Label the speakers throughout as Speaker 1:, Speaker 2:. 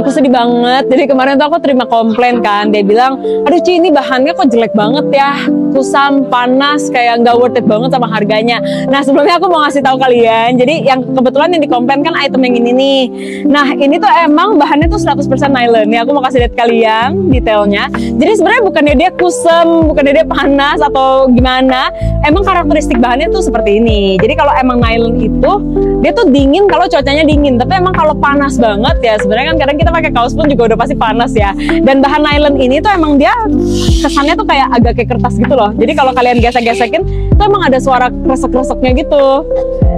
Speaker 1: Aku sedih banget. Jadi kemarin tuh aku terima komplain kan. Dia bilang, aduh Ci, ini bahannya kok jelek banget ya. Kusam, panas, kayak nggak worth it banget sama harganya. Nah sebelumnya aku mau ngasih tahu kalian. Jadi yang kebetulan yang dikomplain kan item yang ini nih. Nah ini tuh emang bahannya tuh 100% nylon. Nih aku mau kasih lihat kalian detailnya. Jadi sebenarnya bukannya dia kusam, bukannya dia panas atau gimana. Emang karakteristik bahannya tuh seperti ini. Jadi kalau emang nylon itu, dia tuh dingin kalau cuacanya dingin. Tapi emang kalau panas banget ya, sebenarnya kan kadang kita pakai kaos pun juga udah pasti panas ya. Dan bahan nylon ini tuh emang dia kesannya tuh kayak agak kayak kertas gitu loh. Jadi kalau kalian gesek-gesekin tuh emang ada suara kresek-kreseknya gitu.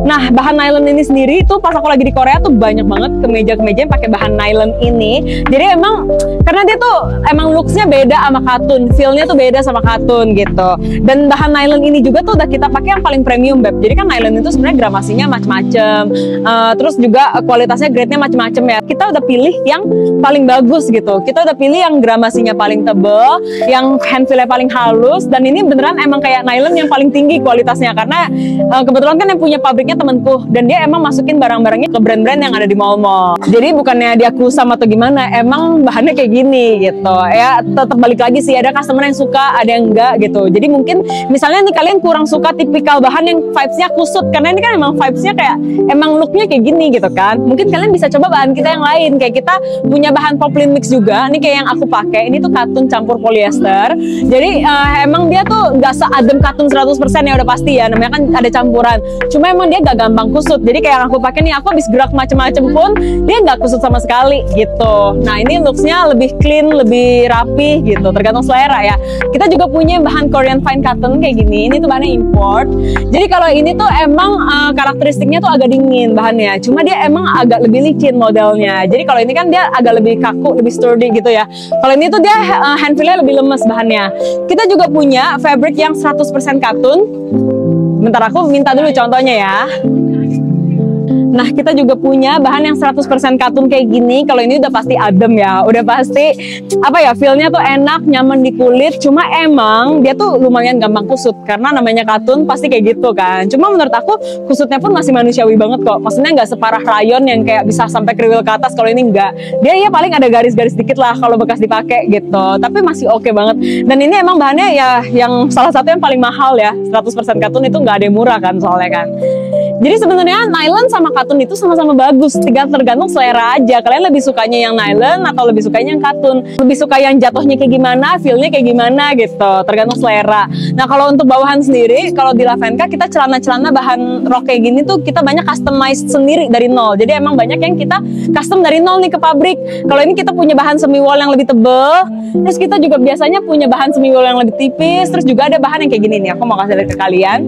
Speaker 1: Nah bahan nylon ini sendiri tuh pas aku lagi di Korea tuh banyak banget kemeja-kemeja yang pakai bahan nylon ini. Jadi emang karena dia tuh emang looksnya beda sama katun, feelnya tuh beda sama katun gitu. Dan bahan nylon ini juga tuh udah kita pakai yang paling premium Beb. Jadi kan nylon itu sebenarnya gramasinya macam-macam, terus juga kualitasnya grade-nya macam-macam ya. Kita udah pilih yang paling bagus gitu. Kita udah pilih yang gramasinya paling tebel, yang handfeel-nya paling halus, dan ini beneran emang kayak nylon yang paling tinggi kualitasnya karena kebetulan kan yang punya pabriknya temanku dan dia emang masukin barang-barangnya ke brand-brand yang ada di mall-mall. Jadi bukannya dia kusam atau gimana, emang bahannya kayak gini gitu. Ya tetap balik lagi sih, ada customer yang suka, ada yang enggak gitu. Jadi mungkin misalnya nih kalian kurang suka tipikal bahan yang vibes-nya kusut karena ini kan emang vibes-nya kayak emang look-nya kayak gini gitu kan. Mungkin kalian bisa coba bahan kita yang lain. Kayak kita punya bahan poplin mix juga. Ini kayak yang aku pakai, ini tuh katun campur polyester. Jadi emang dia tuh nggak seadem katun 100% ya udah pasti ya, namanya kan ada campuran. Cuma emang dia gak gampang kusut. Jadi kayak yang aku pakai nih, aku habis gerak macem-macem pun dia nggak kusut sama sekali gitu. Nah ini looks-nya lebih clean, lebih rapi gitu, tergantung selera ya. Kita juga punya bahan Korean fine cotton kayak gini. Ini tuh bahannya import. Jadi kalau ini tuh emang karakteristiknya tuh agak dingin bahannya. Cuma dia emang agak lebih licin modelnya. Jadi kalau ini kan dia agak lebih kaku, lebih sturdy gitu ya. Kalau ini tuh dia handfeel-nya lebih lemes bahannya. Kita juga punya fabric yang 100% katun. Bentar aku minta dulu contohnya ya. Nah kita juga punya bahan yang 100% katun kayak gini. Kalau ini udah pasti adem ya, udah pasti apa ya, feelnya tuh enak, nyaman di kulit. Cuma emang dia tuh lumayan gampang kusut karena namanya katun pasti kayak gitu kan. Cuma menurut aku kusutnya pun masih manusiawi banget kok. Maksudnya nggak separah rayon yang kayak bisa sampai kriwil ke atas. Kalau ini enggak, dia ya paling ada garis-garis dikit lah kalau bekas dipakai gitu. Tapi masih oke banget. Dan ini emang bahannya ya yang salah satu yang paling mahal ya. 100% katun itu nggak ada yang murah kan soalnya kan. Jadi sebenarnya nylon sama katun itu sama-sama bagus, tinggal tergantung selera aja. Kalian lebih sukanya yang nylon atau lebih sukanya yang katun? Lebih suka yang jatuhnya kayak gimana, feel-nya kayak gimana gitu, tergantung selera. Nah kalau untuk bawahan sendiri, kalau di Lavenka kita celana-celana bahan rok kayak gini tuh kita banyak customize sendiri dari nol. Jadi emang banyak yang kita custom dari nol nih ke pabrik. Kalau ini kita punya bahan semi wool yang lebih tebel, terus kita juga biasanya punya bahan semi wool yang lebih tipis, terus juga ada bahan yang kayak gini nih. Aku mau kasih lihat ke kalian.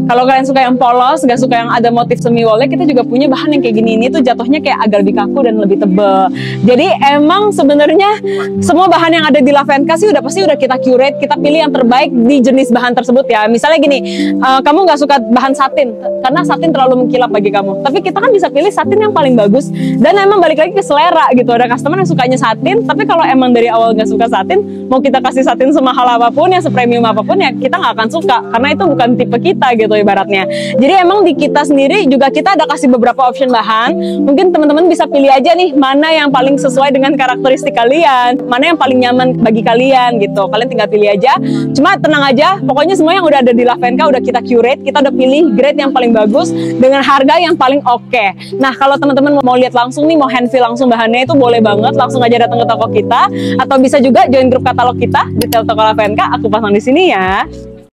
Speaker 1: Kalau kalian suka yang polos, gak suka yang ada motif semi woolnya, kita juga punya bahan yang kayak gini. Ini tuh jatuhnya kayak agak lebih kaku dan lebih tebel. Jadi emang sebenarnya semua bahan yang ada di Lavenka sih udah pasti udah kita curate, kita pilih yang terbaik di jenis bahan tersebut ya. Misalnya gini, kamu gak suka bahan satin karena satin terlalu mengkilap bagi kamu. Tapi kita kan bisa pilih satin yang paling bagus. Dan emang balik lagi ke selera gitu. Ada customer yang sukanya satin, tapi kalau emang dari awal gak suka satin, mau kita kasih satin semahal apapun, ya sepremium apapun, ya kita nggak akan suka karena itu bukan tipe kita gitu ibaratnya. Jadi emang di kita sendiri juga kita ada kasih beberapa option bahan. Mungkin teman-teman bisa pilih aja nih mana yang paling sesuai dengan karakteristik kalian, mana yang paling nyaman bagi kalian gitu. Kalian tinggal pilih aja. Cuma tenang aja, pokoknya semua yang udah ada di Lavenka udah kita curate, kita udah pilih grade yang paling bagus dengan harga yang paling oke. Nah kalau teman-teman mau lihat langsung nih, mau handfeel langsung bahannya, itu boleh banget langsung aja datang ke toko kita, atau bisa juga join grup katalog kita di toko Lavenka. Aku pasang di sini ya.